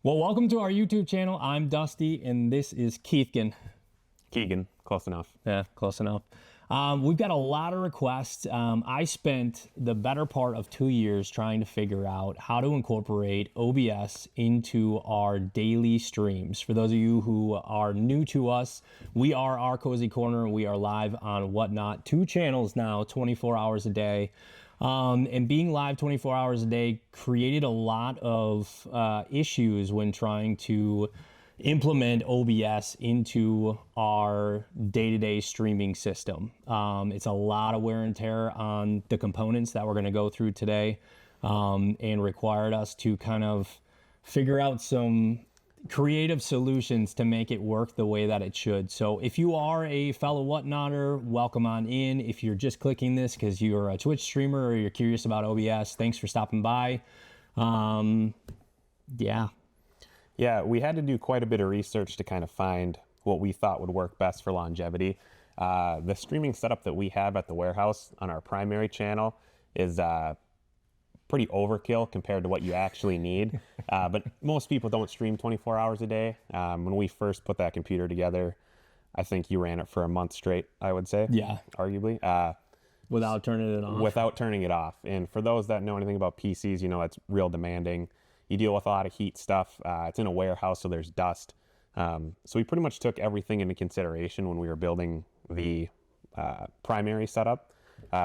Well, welcome to our YouTube channel. I'm Dusty, and this is Keithkin. Keegan, close enough. Yeah, close enough. We've got a lot of requests. I spent the better part of 2 years trying to figure out how to incorporate OBS into our daily streams. For those of you who are new to us, we are Our Cozy Corner. We are live on Whatnot, 2 channels now, 24 hours a day. And being live 24 hours a day created a lot of issues when trying to implement OBS into our day-to-day streaming system. It's a lot of wear and tear on the components that we're going to go through today, and required us to kind of figure out some creative solutions to make it work the way that it should. So if you are a fellow Whatnotter, welcome on in. If you're just clicking this because you're a Twitch streamer or you're curious about OBS, thanks for stopping by. Yeah, we had to do quite a bit of research to kind of find what we thought would work best for longevity. The streaming setup that we have at the warehouse on our primary channel is pretty overkill compared to what you actually need. But most people don't stream 24 hours a day. When we first put that computer together, I think you ran it for a month straight, I would say. Yeah. Arguably. Without turning it off. Without turning it off. And for those that know anything about PCs, you know it's real demanding. You deal with a lot of heat stuff. It's in a warehouse, so there's dust. So we pretty much took everything into consideration when we were building the primary setup.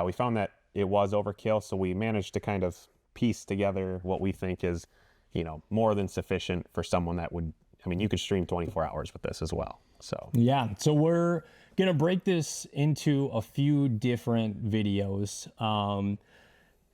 We found that it was overkill, so we managed to kind of piece together what we think is, more than sufficient for someone that would, you could stream 24 hours with this as well. So yeah, so we're gonna break this into a few different videos,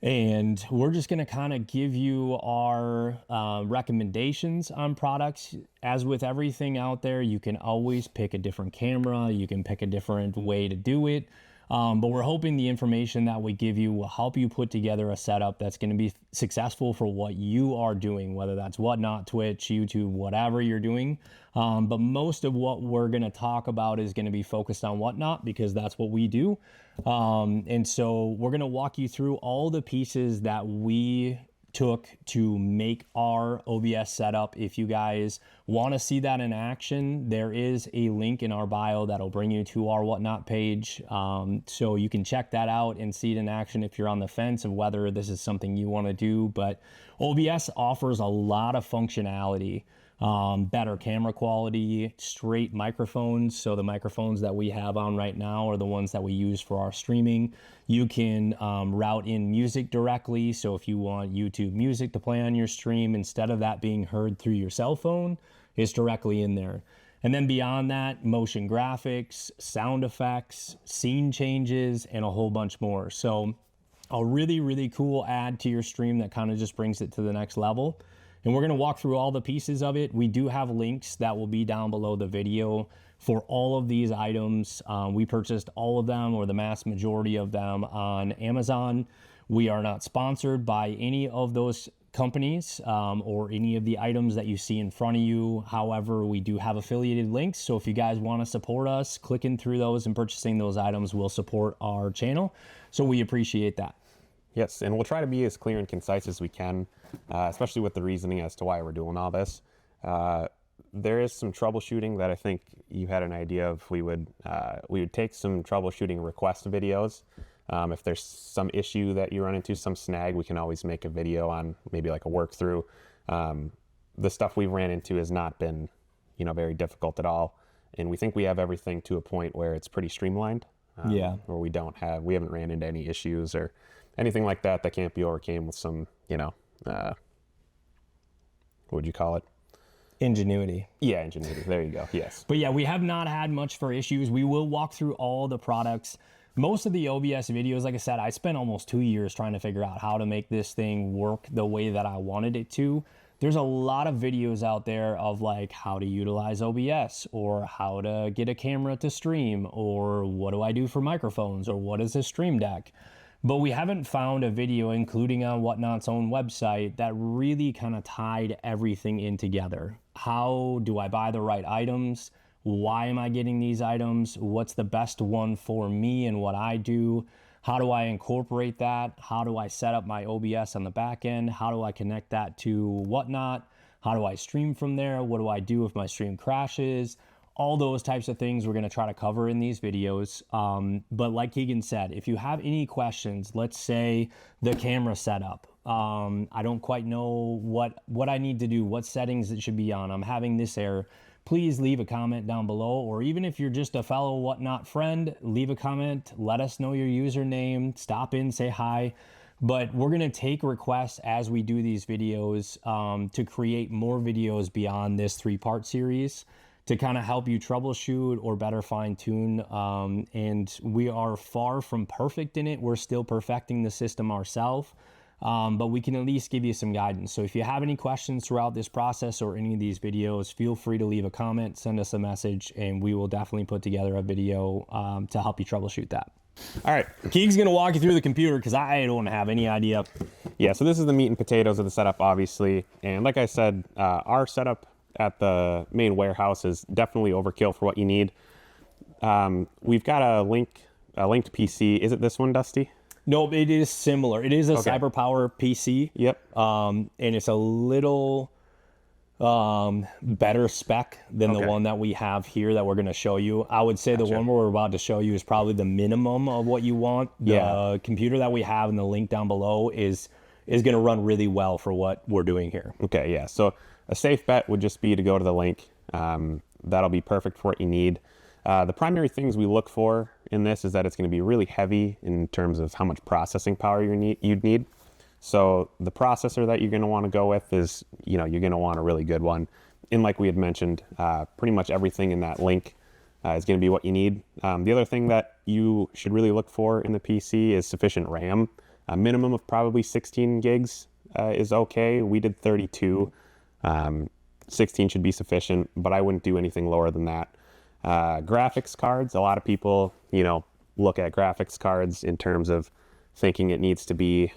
and we're just gonna kind of give you our recommendations on products. As with everything out there, you can always pick a different camera, you can pick a different way to do it. But we're hoping the information that we give you will help you put together a setup that's going to be successful for what you are doing, whether that's Whatnot, Twitch, YouTube, whatever you're doing. But most of what we're going to talk about is going to be focused on Whatnot because that's what we do. And so we're going to walk you through all the pieces that we took to make our OBS setup. If you guys want to see that in action, there is a link in our bio that'll bring you to our Whatnot page. So you can check that out and see it in action if you're on the fence of whether this is something you want to do. But OBS offers a lot of functionality. Better camera quality, straight microphones. So the microphones that we have on right now are the ones that we use for our streaming. You can route in music directly. So if you want YouTube music to play on your stream, instead of that being heard through your cell phone, it's directly in there. And then beyond that, motion graphics, sound effects, scene changes, and a whole bunch more. So a really, really cool add to your stream that kind of just brings it to the next level. And we're going to walk through all the pieces of it. We do have links that will be down below the video for all of these items. We purchased all of them, or the mass majority of them, on Amazon. We are not sponsored by any of those companies or any of the items that you see in front of you. However, we do have affiliated links. So if you guys want to support us, clicking through those and purchasing those items will support our channel. So we appreciate that. yes, and we'll try to be as clear and concise as we can, especially with the reasoning as to why we're doing all this. There is some troubleshooting that I think you had an idea of. We would take some troubleshooting request videos. If there's some issue that you run into, some snag, we can always make a video on maybe like a work through. The stuff we've ran into has not been, very difficult at all. And we think we have everything to a point where it's pretty streamlined. Where we haven't ran into any issues or anything like that can't be overcame with some, what would you call it? Ingenuity. Yeah, ingenuity. There you go. Yes. But yeah, we have not had much for issues. We will walk through all the products. Most of the OBS videos, like I said, I spent almost 2 years trying to figure out how to make this thing work the way that I wanted it to. There's a lot of videos out there of like how to utilize OBS or how to get a camera to stream or what do I do for microphones or what is a stream deck. But we haven't found a video, including on Whatnot's own website, that really kind of tied everything in together. How do I buy the right items? Why am I getting these items? What's the best one for me and what I do? How do I incorporate that? How do I set up my OBS on the back end? How do I connect that to Whatnot? How do I stream from there? What do I do if my stream crashes? All those types of things we're going to try to cover in these videos. But like Keegan said, if you have any questions, let's say the camera setup, I don't quite know what I need to do, what settings it should be on, I'm having this error, please leave a comment down below. Or even if you're just a fellow whatnot friend, leave a comment, let us know your username, stop in, say hi. But we're going to take requests as we do these videos to create more videos beyond this 3-part series to kind of help you troubleshoot or better fine tune. And we are far from perfect in it. We're still perfecting the system ourselves, but we can at least give you some guidance. So if you have any questions throughout this process or any of these videos, feel free to leave a comment, send us a message, and we will definitely put together a video to help you troubleshoot that. All right, Keeg's gonna walk you through the computer because I don't have any idea. Yeah, so this is the meat and potatoes of the setup, obviously. And like I said, our setup at the main warehouse is definitely overkill for what you need. We've got a linked PC. Is it this one, Dusty? No, it is similar. It is a CyberPower PC. Yep. And it's a little better spec than the one that we have here that we're going to show you. I would say the one we're about to show you is probably the minimum of what you want. The computer that we have in the link down below is going to run really well for what we're doing here. Okay, yeah. So a safe bet would just be to go to the link. That'll be perfect for what you need. The primary things we look for in this is that it's going to be really heavy in terms of how much processing power you'd need. So the processor that you're going to want to go with is, you're going to want a really good one. And like we had mentioned, pretty much everything in that link is going to be what you need. The other thing that you should really look for in the PC is sufficient RAM. A minimum of probably 16 gigs is okay. We did 32. 16 should be sufficient, but I wouldn't do anything lower than that. Graphics cards, a lot of people, look at graphics cards in terms of thinking it needs to be,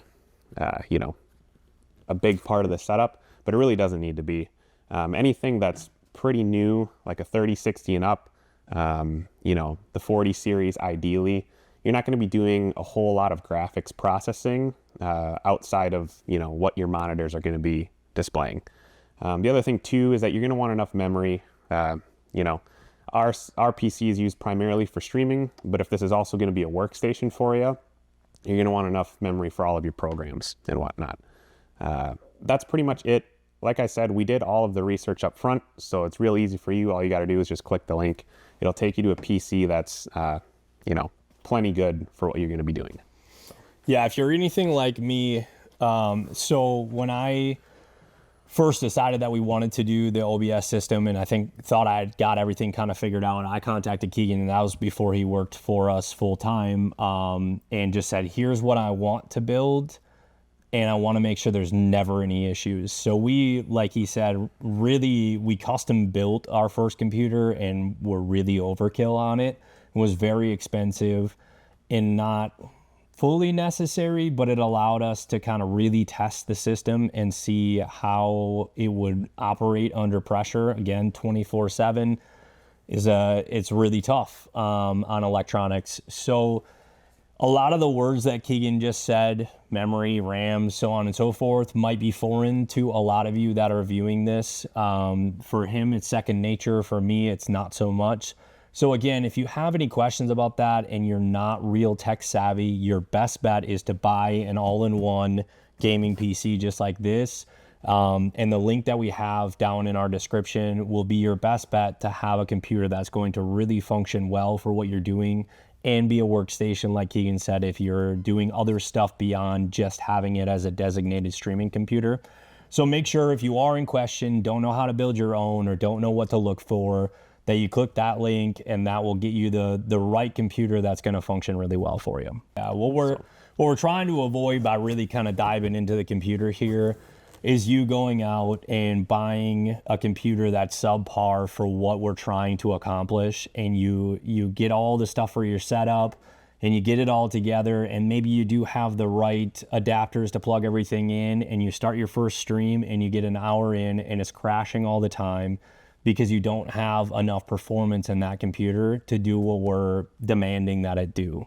a big part of the setup, but it really doesn't need to be. Anything that's pretty new, like a 3060 and up, the 40 series ideally, you're not going to be doing a whole lot of graphics processing outside of, what your monitors are going to be displaying. The other thing too is that you're going to want enough memory. Our PC is used primarily for streaming, but if this is also going to be a workstation for you, you're going to want enough memory for all of your programs and whatnot. That's pretty much it. Like I said, we did all of the research up front, so it's real easy for you. All you got to do is just click the link. It'll take you to a PC that's, plenty good for what you're going to be doing. Yeah, if you're anything like me, so when I first decided that we wanted to do the OBS system and thought I had got everything kind of figured out, and I contacted Keegan, and that was before he worked for us full time, and just said, here's what I want to build, and I want to make sure there's never any issues. So we, like he said, we custom built our first computer and were really overkill on it. It was very expensive and not fully necessary, but it allowed us to kind of really test the system and see how it would operate under pressure. Again, 24/7 it's really tough on electronics. So a lot of the words that Keegan just said, memory, RAM, so on and so forth, might be foreign to a lot of you that are viewing this. For him, it's second nature. For me, it's not so much. So again, if you have any questions about that and you're not real tech savvy, your best bet is to buy an all-in-one gaming PC just like this. And the link that we have down in our description will be your best bet to have a computer that's going to really function well for what you're doing and be a workstation, like Keegan said, if you're doing other stuff beyond just having it as a designated streaming computer. So make sure if you are in question, don't know how to build your own or don't know what to look for, that you click that link, and that will get you the right computer that's going to function really well for you. What we're trying to avoid by really kind of diving into the computer here is you going out and buying a computer that's subpar for what we're trying to accomplish, and you get all the stuff for your setup and you get it all together, and maybe you do have the right adapters to plug everything in, and you start your first stream and you get an hour in and it's crashing all the time because you don't have enough performance in that computer to do what we're demanding that it do.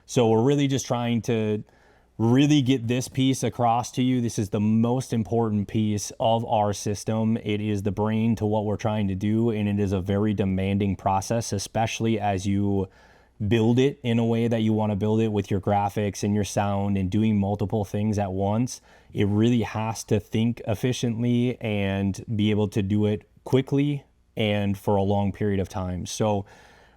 So we're really just trying to really get this piece across to you. This is the most important piece of our system. It is the brain to what we're trying to do, and it is a very demanding process, especially as you build it in a way that you want to build it with your graphics and your sound and doing multiple things at once. It really has to think efficiently and be able to do it quickly and for a long period of time. So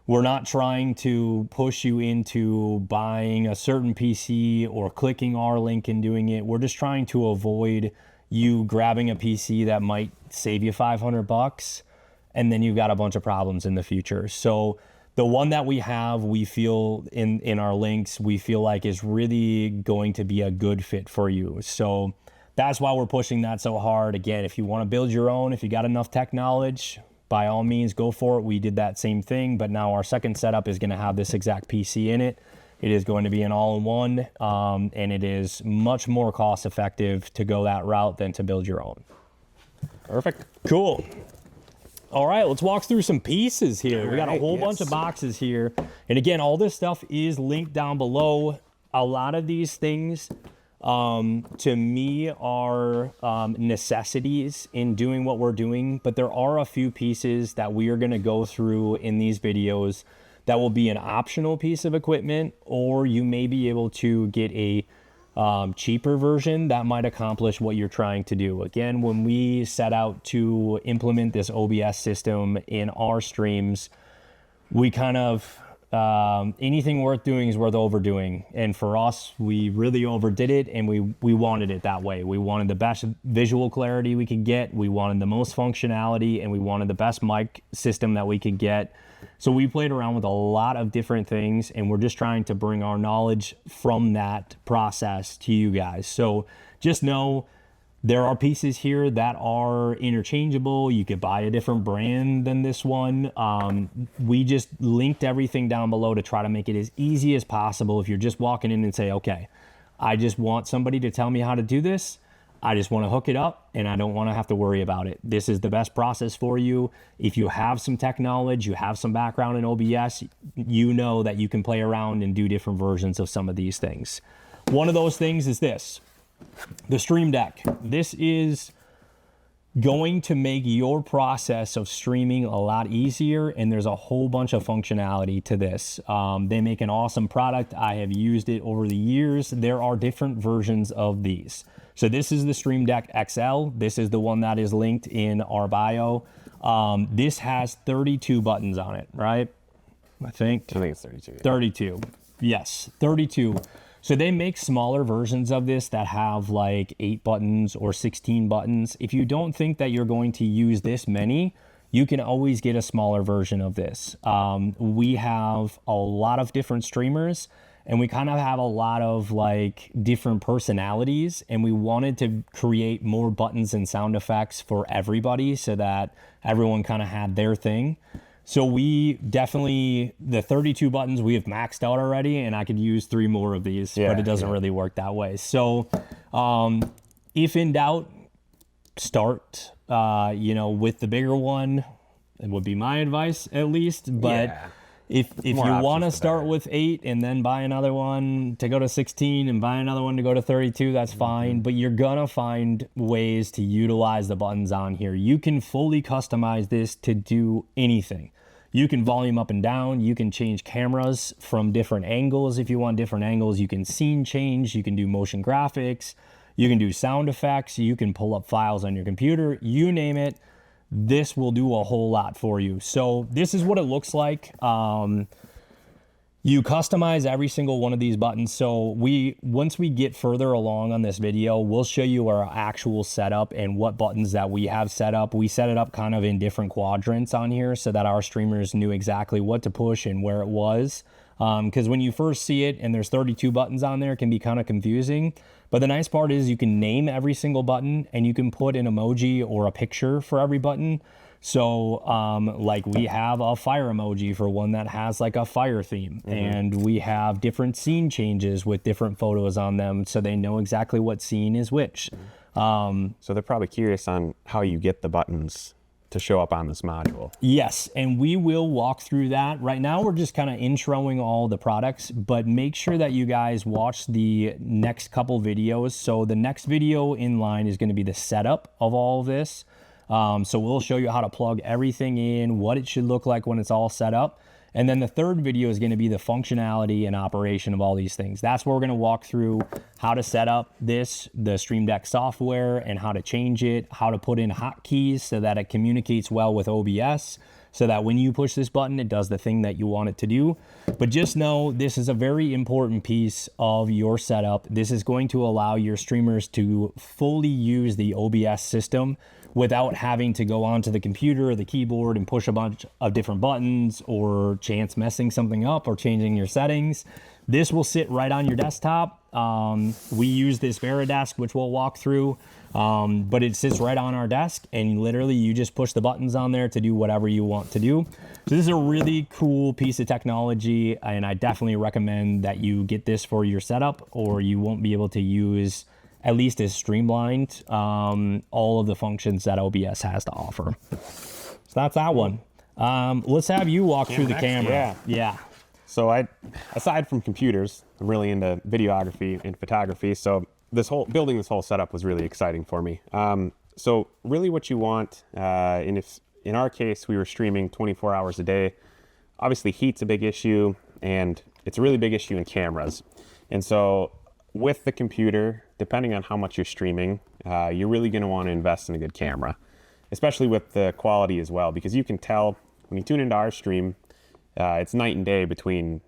we're not trying to push you into buying a certain PC or clicking our link and doing it. We're just trying to avoid you grabbing a PC that might save you $500 and then you've got a bunch of problems in the future. So the one that we have, we feel in our links, we feel like is really going to be a good fit for you. So that's why we're pushing that so hard. Again, if you want to build your own, if you got enough tech knowledge, by all means, go for it. We did that same thing, but now our second setup is going to have this exact PC in it. It is going to be an all-in-one, and it is much more cost-effective to go that route than to build your own. Perfect. Cool. All right, let's walk through some pieces here. We got a whole bunch of yes. boxes here. And again, all this stuff is linked down below. A lot of these things, to me, are necessities in doing what we're doing. But there are a few pieces that we are going to go through in these videos that will be an optional piece of equipment, or you may be able to get a cheaper version that might accomplish what you're trying to do. Again, when we set out to implement this OBS system in our streams, we kind of, anything worth doing is worth overdoing. And for us, we really overdid it, and we wanted it that way. We wanted the best visual clarity we could get. We wanted the most functionality, and we wanted the best mic system that we could get. So we played around with a lot of different things, and we're just trying to bring our knowledge from that process to you guys. So just know there are pieces here that are interchangeable. You could buy a different brand than this one. We just linked everything down below to try to make it as easy as possible. If you're just walking in and say, okay, I just want somebody to tell me how to do this. I just want to hook it up, and I don't want to have to worry about it. This is the best process for you. If you have some tech knowledge, you have some background in OBS, you know that you can play around and do different versions of some of these things. One of those things is this, the Stream Deck. This is going to make your process of streaming a lot easier, and there's a whole bunch of functionality to this. They make an awesome product. I have used it over the years. There are different versions of these. So this is the Stream Deck XL. This is the one that is linked in our bio. This has 32 buttons on it, right? I think it's 32. Yeah. 32. Yes, 32. So they make smaller versions of this that have like 8 buttons or 16 buttons. If you don't think that you're going to use this many, you can always get a smaller version of this. We have a lot of different streamers, and we kind of have a lot of like different personalities, and we wanted to create more buttons and sound effects for everybody so that everyone kind of had their thing. So we definitely, the 32 buttons we have maxed out already, and I could use 3 more of these, but it doesn't really work that way. So if in doubt, start, with the bigger one. It would be my advice, at least. But if you want to start with 8 and then buy another one to go to 16 and buy another one to go to 32, that's fine. But you're going to find ways to utilize the buttons on here. You can fully customize this to do anything. You can volume up and down. You can change cameras from different angles if you want different angles. You can scene change. You can do motion graphics. You can do sound effects. You can pull up files on your computer. You name it. This will do a whole lot for you. So this is what it looks like. You customize every single one of these buttons. So once we get further along on this video, we'll show you our actual setup and what buttons that we have set up. We set it up kind of in different quadrants on here so that our streamers knew exactly what to push and where it was. Because when you first see it and there's 32 buttons on there, it can be kind of confusing. But the nice part is you can name every single button, and you can put an emoji or a picture for every button. So like we have a fire emoji for one that has like a fire theme, and we have different scene changes with different photos on them so they know exactly what scene is which. So they're probably curious on how you get the buttons to show up on this module. Yes, and we will walk through that. Right now, we're just kind of introing all the products, but make sure that you guys watch the next couple videos. So the next video in line is going to be the setup of all of this. So we'll show you how to plug everything in, what it should look like when it's all set up. And then the third video is going to be the functionality and operation of all these things. That's where we're going to walk through how to set up this, the Stream Deck software, and how to change it, how to put in hotkeys so that it communicates well with OBS, so that when you push this button, it does the thing that you want it to do. But just know this is a very important piece of your setup. This is going to allow your streamers to fully use the OBS system without having to go onto the computer or the keyboard and push a bunch of different buttons or chance messing something up or changing your settings. This will sit right on your desktop. We use this Veridesk, which we'll walk through, but it sits right on our desk, and literally you just push the buttons on there to do whatever you want to do. So this is a really cool piece of technology, and I definitely recommend that you get this for your setup, or you won't be able to use, at least as streamlined, all of the functions that OBS has to offer. So that's that one. Let's have you walk through the camera. Yeah. So aside from computers, I'm really into videography and photography. So building this whole setup was really exciting for me. So really what you want, and if in our case, we were streaming 24 hours a day, obviously heat's a big issue, and it's a really big issue in cameras. And so with the computer, depending on how much you're streaming, you're really going to want to invest in a good camera, especially with the quality as well, because you can tell when you tune into our stream, it's night and day between,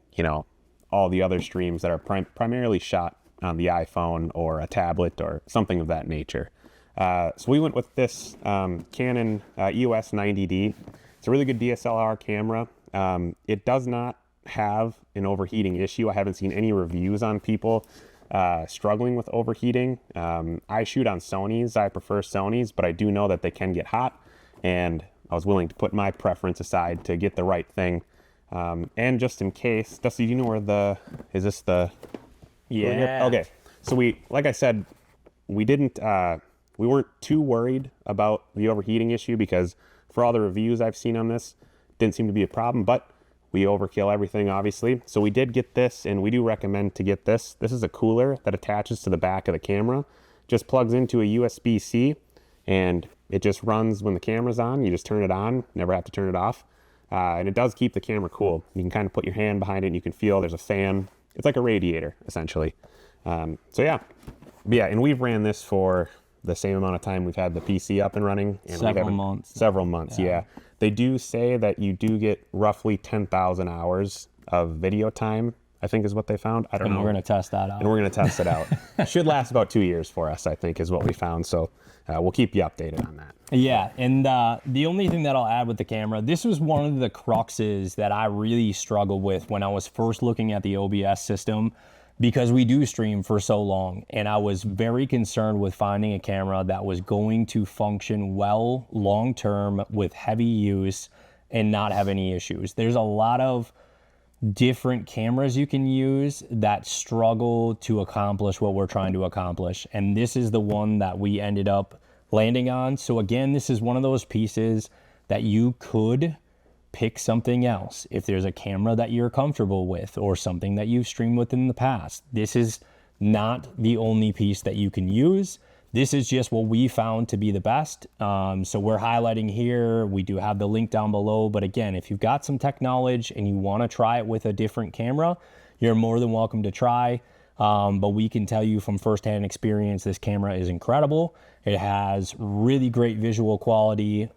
all the other streams that are primarily shot on the iPhone or a tablet or something of that nature. So we went with this Canon EOS 90D. It's a really good DSLR camera. It does not have an overheating issue. I haven't seen any reviews on people struggling with overheating. I shoot on Sonys. I prefer Sonys, but I do know that they can get hot, and I was willing to put my preference aside to get the right thing. And just in case, Dusty, do you know where is this the? Yeah. Okay. So like I said, we weren't too worried about the overheating issue, because for all the reviews I've seen on this, didn't seem to be a problem, but we overkill everything, obviously. So we did get this, and we do recommend to get this. This is a cooler that attaches to the back of the camera, just plugs into a USB-C, and it just runs when the camera's on. You just turn it on, never have to turn it off. And it does keep the camera cool. You can kind of put your hand behind it, and you can feel there's a fan. It's like a radiator, essentially. So yeah. But yeah, and we've ran this for the same amount of time we've had the PC up and running. And Several months. Several months, yeah. They do say that you do get roughly 10,000 hours of video time, I think is what they found. I don't know. We're going to test that out. And we're going to test it out. Should last about 2 years for us, I think, is what we found. So we'll keep you updated on that. Yeah, and the only thing that I'll add with the camera, this was one of the cruxes that I really struggled with when I was first looking at the OBS system, because we do stream for so long, and I was very concerned with finding a camera that was going to function well long-term with heavy use and not have any issues. There's a lot of different cameras you can use that struggle to accomplish what we're trying to accomplish, and this is the one that we ended up landing on. So again, this is one of those pieces that you could pick something else if there's a camera that you're comfortable with or something that you've streamed with in the past. This is not the only piece that you can use. This is just what we found to be the best. So we're highlighting here. We do have the link down below, but again, if you've got some tech knowledge and you want to try it with a different camera, you're more than welcome to try. But we can tell you from firsthand experience, this camera is incredible. It has really great visual quality.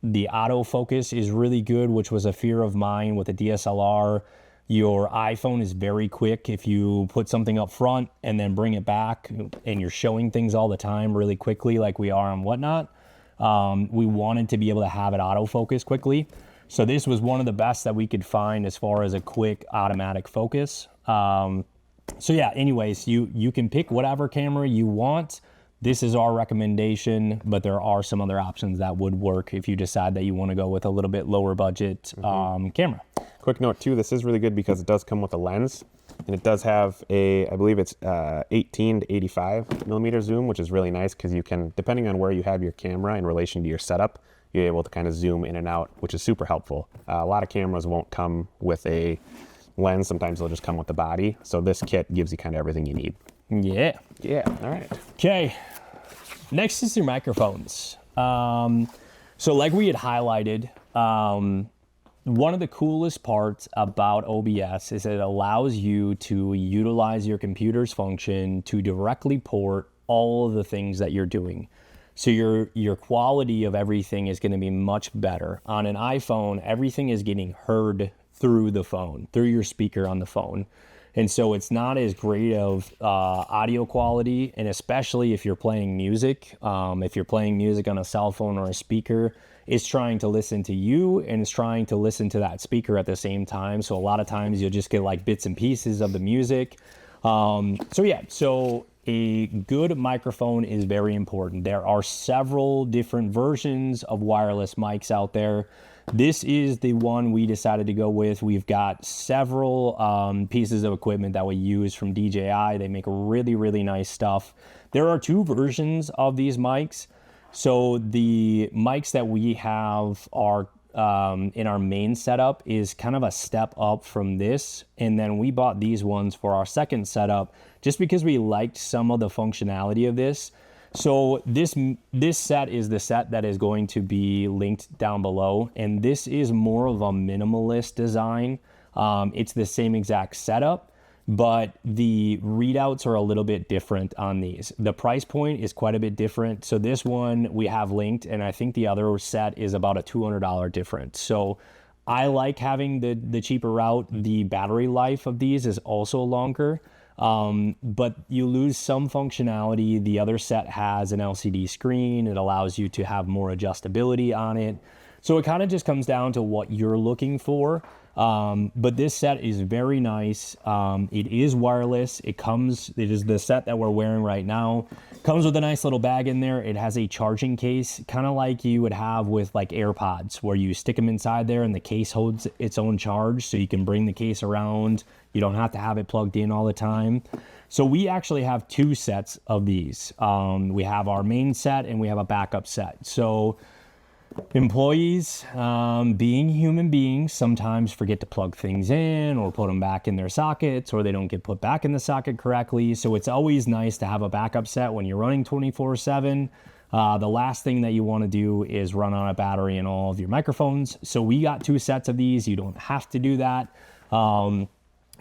The autofocus is really good, which was a fear of mine with a DSLR. Your iPhone is very quick if you put something up front and then bring it back, and you're showing things all the time really quickly like we are on Whatnot. We wanted to be able to have it autofocus quickly. So this was one of the best that we could find as far as a quick automatic focus. So yeah, anyways, you can pick whatever camera you want. This is our recommendation, but there are some other options that would work if you decide that you want to go with a little bit lower budget camera. Quick note too, this is really good because it does come with a lens, and it does have I believe it's 18 to 85 millimeter zoom, which is really nice because you can, depending on where you have your camera in relation to your setup, you're able to kind of zoom in and out, which is super helpful. A lot of cameras won't come with a lens. Sometimes they'll just come with the body. So this kit gives you kind of everything you need. Yeah. Yeah, all right. Okay, next is your microphones. So like we had highlighted, one of the coolest parts about OBS is it allows you to utilize your computer's function to directly port all of the things that you're doing. So your quality of everything is going to be much better. On an iPhone, everything is getting heard through the phone, through your speaker on the phone. And so it's not as great of audio quality, and especially if you're playing music. If you're playing music on a cell phone or a speaker, it's trying to listen to you and it's trying to listen to that speaker at the same time. So a lot of times you'll just get like bits and pieces of the music. So a good microphone is very important. There are several different versions of wireless mics out there. This is the one we decided to go with. We've got several pieces of equipment that we use from DJI. They make really, really nice stuff. There are two versions of these mics. So the mics that we have are in our main setup is kind of a step up from this. And then we bought these ones for our second setup just because we liked some of the functionality of this. So this set is the set that is going to be linked down below, and this is more of a minimalist design. It's the same exact setup, but the readouts are a little bit different on these. The price point is quite a bit different. So this one we have linked, and I think the other set is about a $200 difference. So I like having the cheaper route. The battery life of these is also longer. But you lose some functionality. The other set has an LCD screen. It allows you to have more adjustability on it. So it kind of just comes down to what you're looking for. But this set is very nice. It is wireless. It is the set that we're wearing right now. Comes with a nice little bag in there. It has a charging case, kind of like you would have with like AirPods, where you stick them inside there and the case holds its own charge. So you can bring the case around. You don't have to have it plugged in all the time. So we actually have two sets of these. We have our main set and we have a backup set. So employees, being human beings, sometimes forget to plug things in or put them back in their sockets, or they don't get put back in the socket correctly. So it's always nice to have a backup set when you're running 24/7. The last thing that you want to do is run on a battery in all of your microphones. So we got two sets of these. You don't have to do that.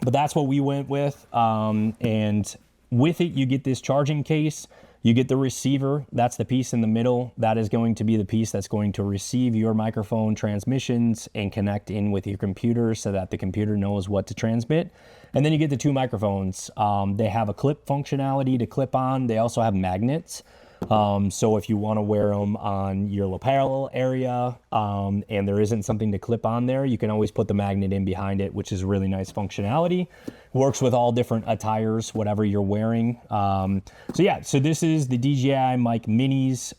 But that's what we went with. And with it, you get this charging case. You get the receiver. That's the piece in the middle. That is going to be the piece that's going to receive your microphone transmissions and connect in with your computer so that the computer knows what to transmit. And then you get the two microphones. They have a clip functionality to clip on. They also have magnets. So if you want to wear them on your lapel area and there isn't something to clip on there, you can always put the magnet in behind it, which is really nice functionality. Works with all different attires, whatever you're wearing. So this is the DJI Mic Minis.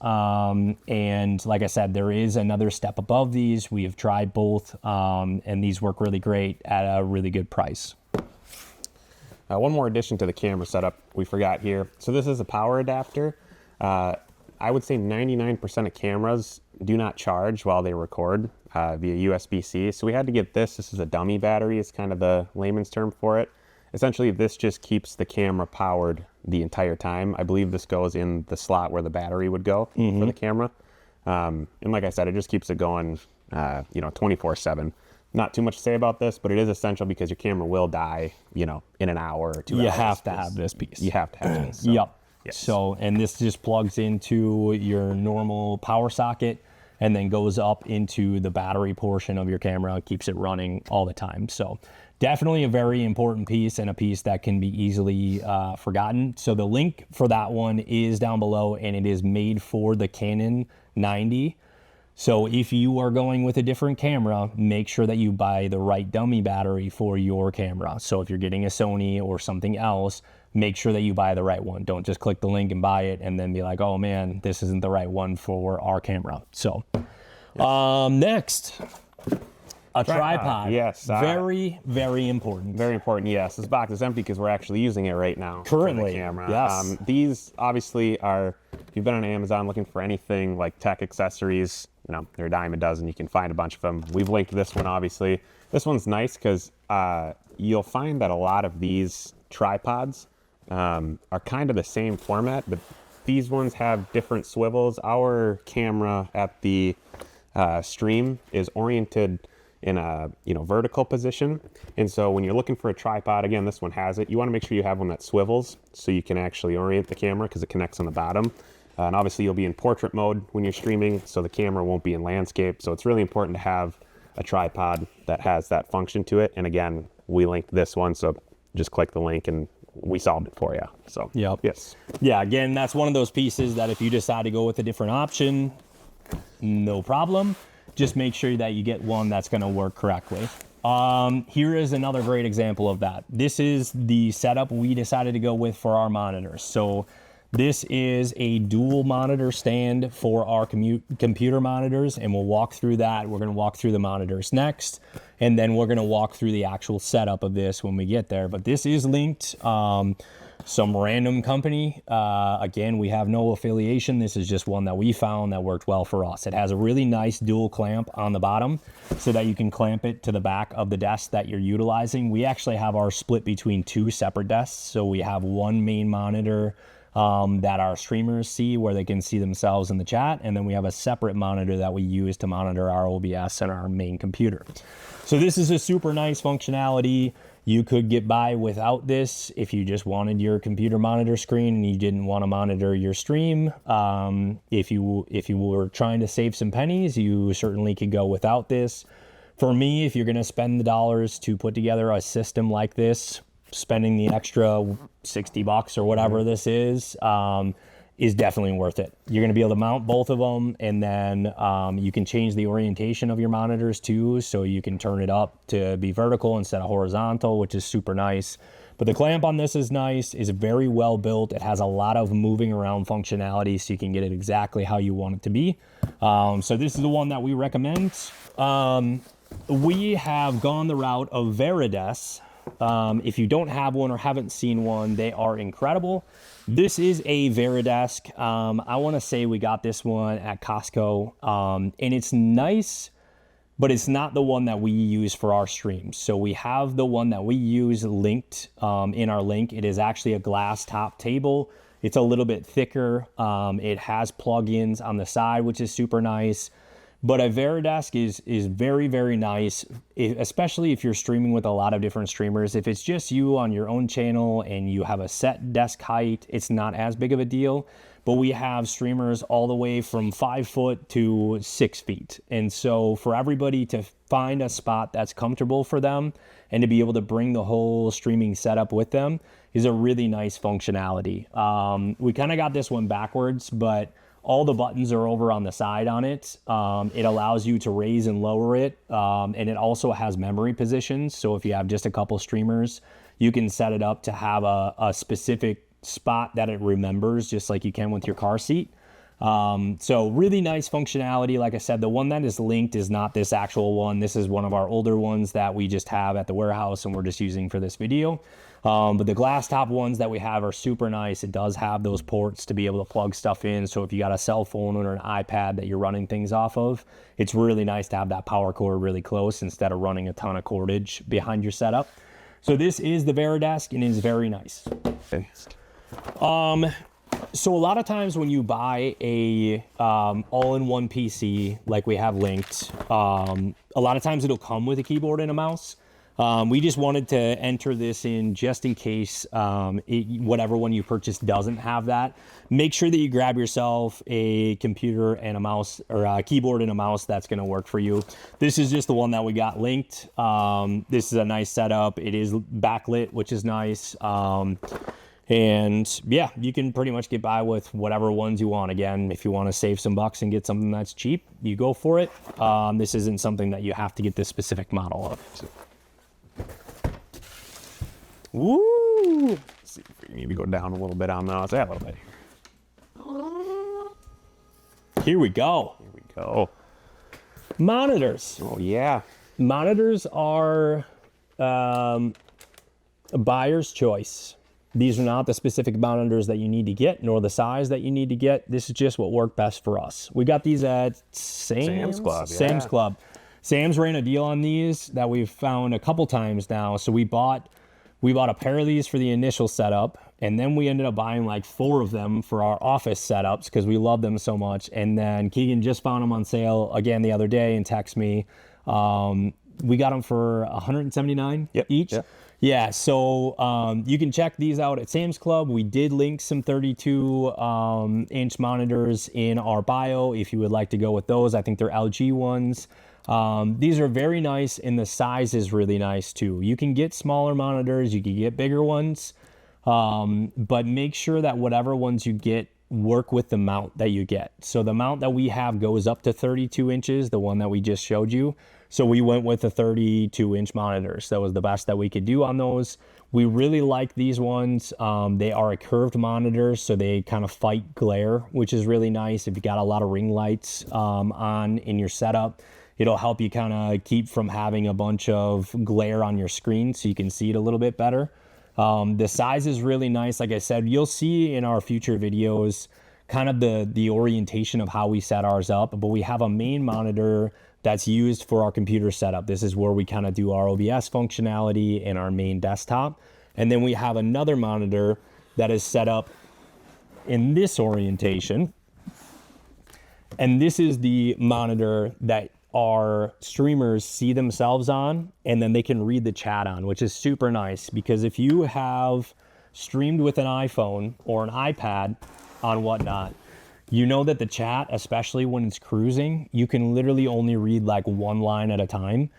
And like I said, there is another step above these. We have tried both and these work really great at a really good price. One more addition to the camera setup we forgot here. So this is a power adapter. I would say 99% of cameras do not charge while they record via USB-C. So we had to get this. This is a dummy battery. It's kind of the layman's term for it. Essentially, this just keeps the camera powered the entire time. I believe this goes in the slot where the battery would go for the camera. And like I said, it just keeps it going, 24/7. Not too much to say about this, but it is essential because your camera will die, in an hour or 2 hours. You have to have this piece. You have to have this. So. Yep. Yes. So, and this just plugs into your normal power socket and then goes up into the battery portion of your camera, keeps it running all the time. So definitely a very important piece and a piece that can be easily forgotten. So the link for that one is down below, and it is made for the Canon 90. So if you are going with a different camera, make sure that you buy the right dummy battery for your camera. So if you're getting a Sony or something else, make sure that you buy the right one. Don't just click the link and buy it and then be like, oh man, this isn't the right one for our camera. So next, a tripod. Yes. Very, very important. Very important, yes. This box is empty because we're actually using it right now. Currently, for the camera. yes. These obviously are, if you've been on Amazon looking for anything like tech accessories, you know, they're a dime a dozen. You can find a bunch of them. We've linked this one, obviously. This one's nice because you'll find that a lot of these tripods are kind of the same format, but these ones have different swivels. Our camera at the stream is oriented in a vertical position, and so when you're looking for a tripod, again, this one has it. You want to make sure you have one that swivels so you can actually orient the camera because it connects on the bottom. And obviously you'll be in portrait mode when you're streaming, so the camera won't be in landscape. So it's really important to have a tripod that has that function to it. And again, we linked this one, so just click the link and we solved it for you. So yep. Yes. Yeah, again, that's one of those pieces that if you decide to go with a different option, no problem. Just make sure that you get one that's going to work correctly. Here is another great example of that. This is the setup we decided to go with for our monitors. So this is a dual monitor stand for our computer monitors, and we'll walk through that. We're going to walk through the monitors next, and then we're going to walk through the actual setup of this when we get there. But this is linked. Some random company. Again, we have no affiliation. This is just one that we found that worked well for us. It has a really nice dual clamp on the bottom so that you can clamp it to the back of the desk that you're utilizing. We actually have our split between two separate desks. So we have one main monitor that our streamers see where they can see themselves in the chat. And then we have a separate monitor that we use to monitor our OBS and our main computer. So this is a super nice functionality. You could get by without this if you just wanted your computer monitor screen and you didn't want to monitor your stream. If you were trying to save some pennies, you certainly could go without this. For me, if you're going to spend the dollars to put together a system like this, spending the extra 60 bucks or whatever this is definitely worth it. You're going to be able to mount both of them, and then you can change the orientation of your monitors too, so you can turn it up to be vertical instead of horizontal, which is super nice. But the clamp on this is nice, is very well built. It has a lot of moving around functionality, so you can get it exactly how you want it to be. So this is the one that we recommend. We have gone the route of Varidesk. If you don't have one or haven't seen one, they are incredible. This is a Varidesk. I want to say we got this one at Costco, and it's nice, but it's not the one that we use for our streams. So we have the one that we use linked in our link. It is actually a glass top table. It's a little bit thicker. It has plugins on the side, which is super nice. But a Varidesk is very, very nice, especially if you're streaming with a lot of different streamers. If it's just you on your own channel and you have a set desk height, it's not as big of a deal. But we have streamers all the way from 5 foot to 6 feet. And so for everybody to find a spot that's comfortable for them and to be able to bring the whole streaming setup with them is a really nice functionality. We kind of got this one backwards, but all the buttons are over on the side on it. It allows you to raise and lower it. And it also has memory positions. So if you have just a couple streamers, you can set it up to have a specific spot that it remembers, just like you can with your car seat. So really nice functionality. Like I said, the one that is linked is not this actual one. This is one of our older ones that we just have at the warehouse and we're just using for this video. But the glass top ones that we have are super nice. It does have those ports to be able to plug stuff in. So if you got a cell phone or an iPad that you're running things off of, it's really nice to have that power cord really close instead of running a ton of cordage behind your setup. So this is the Varidesk and it is very nice. Okay. So a lot of times when you buy a all-in-one PC like we have linked, a lot of times it'll come with a keyboard and a mouse. We just wanted to enter this in just in case whatever one you purchase doesn't have that. Make sure that you grab yourself a computer and a mouse, or a keyboard and a mouse that's going to work for you. This is just the one that we got linked. This is a nice setup. It is backlit, which is nice. And yeah, you can pretty much get by with whatever ones you want. Again, if you want to save some bucks and get something that's cheap, you go for it. This isn't something that you have to get this specific model of. Woo! Let's see if we maybe go down a little bit on those. Yeah, a little bit. Here we go. Here we go. Monitors. Oh, yeah. Monitors are a buyer's choice. These are not the specific monitors that you need to get, nor the size that you need to get. This is just what worked best for us. We got these at Sam's Club. Sam's Club. Sam's ran a deal on these that we've found a couple times now. So we bought a pair of these for the initial setup, and then we ended up buying like 4 of them for our office setups because we love them so much. And then Keegan just found them on sale again the other day and texted me. We got them for $179 each. Yep. Yeah, so you can check these out at Sam's Club. We did link some 32-inch monitors in our bio if you would like to go with those. I think they're LG ones. These are very nice, and the size is really nice too. You can get smaller monitors, you can get bigger ones, but make sure that whatever ones you get work with the mount that you get. So the mount that we have goes up to 32 inches, the one that we just showed you. So we went with the 32-inch monitors. That was the best that we could do on those. We really like these ones. They are a curved monitor, so they kind of fight glare, which is really nice. If you got a lot of ring lights on in your setup, it'll help you kind of keep from having a bunch of glare on your screen so you can see it a little bit better. The size is really nice. Like I said, you'll see in our future videos kind of the orientation of how we set ours up, but we have a main monitor that's used for our computer setup. This is where we kind of do our OBS functionality in our main desktop. And then we have another monitor that is set up in this orientation. And this is the monitor that our streamers see themselves on, and then they can read the chat on, which is super nice because if you have streamed with an iPhone or an iPad on whatnot, you know that the chat, especially when it's cruising, you can literally only read like one line at a time.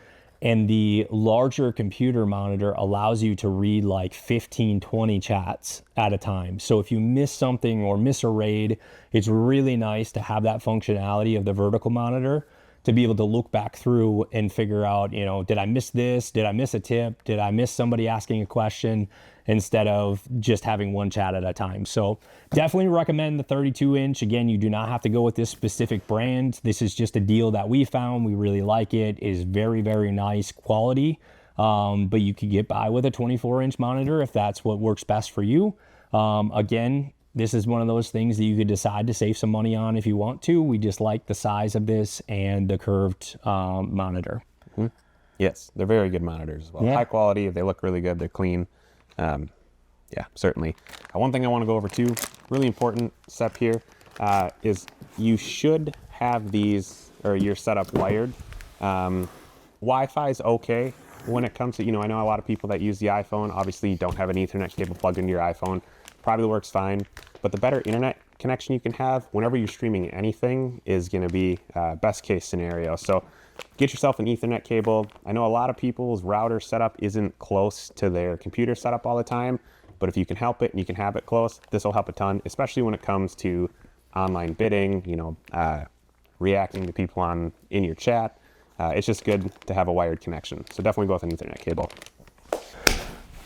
And the larger computer monitor allows you to read like 15, 20 chats at a time. So if you miss something or miss a raid, it's really nice to have that functionality of the vertical monitor to be able to look back through and figure out, you know, did I miss this? Did I miss a tip? Did I miss somebody asking a question? Instead of just having one chat at a time. So definitely recommend the 32-inch. Again, you do not have to go with this specific brand. This is just a deal that we found. We really like it. It is very, very nice quality. But you could get by with a 24-inch monitor if that's what works best for you. Again, this is one of those things that you could decide to save some money on if you want to. We just like the size of this and the curved monitor. Mm-hmm. Yes, they're very good monitors as well. Yeah. High quality, they look really good, they're clean. Yeah, certainly. One thing I want to go over too, really important step here, is you should have these, or your setup wired. Wi-Fi is okay when it comes to, you know, I know a lot of people that use the iPhone, obviously you don't have an Ethernet cable plugged into your iPhone, probably works fine, but the better internet connection you can have whenever you're streaming anything is going to be best case scenario. So get yourself an Ethernet cable. I know a lot of people's router setup isn't close to their computer setup all the time, but if you can help it and you can have it close, this will help a ton, especially when it comes to online bidding, you know, reacting to people in your chat. It's just good to have a wired connection. So definitely go with an Ethernet cable.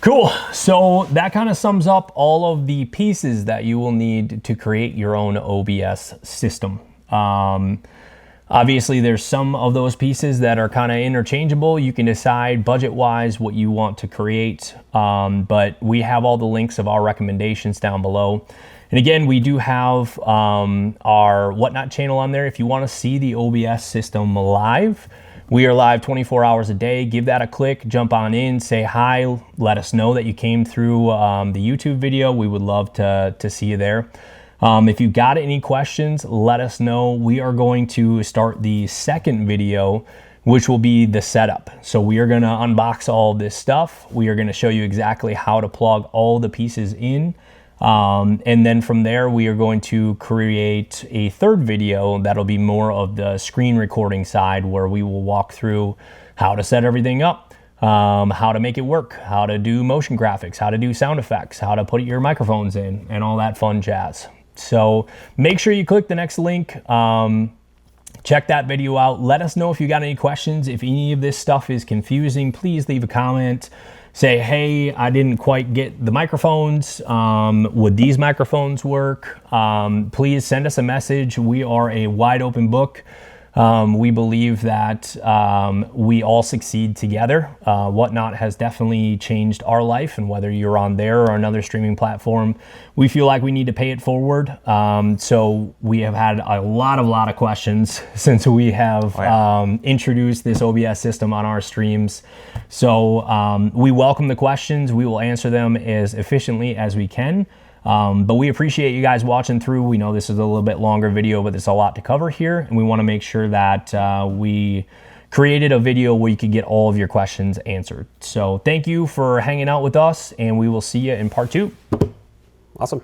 Cool. So that kind of sums up all of the pieces that you will need to create your own OBS system. Obviously, there's some of those pieces that are kind of interchangeable. You can decide budget-wise what you want to create, but we have all the links of our recommendations down below. And again, we do have our Whatnot channel on there. If you want to see the OBS system live, we are live 24 hours a day. Give that a click, jump on in, say hi, let us know that you came through the YouTube video. We would love to see you there. If you got any questions, let us know. We are going to start the second video, which will be the setup. So we are going to unbox all this stuff. We are going to show you exactly how to plug all the pieces in. And then from there, we are going to create a third video that'll be more of the screen recording side, where we will walk through how to set everything up, how to make it work, how to do motion graphics, how to do sound effects, how to put your microphones in, and all that fun jazz. So make sure you click the next link. Check that video out. Let us know if you got any questions. If any of this stuff is confusing, please leave a comment. Say, hey, I didn't quite get the microphones. Would these microphones work? Please send us a message. We are a wide open book. We believe that we all succeed together. Whatnot has definitely changed our life, and whether you're on there or another streaming platform, we feel like we need to pay it forward. So we have had a lot of questions since we have introduced this OBS system on our streams. So we welcome the questions. We will answer them as efficiently as we can. But we appreciate you guys watching through. We know this is a little bit longer video, but there's a lot to cover here, and we want to make sure that we created a video where you could get all of your questions answered. So thank you for hanging out with us, and we will see you in part 2. Awesome.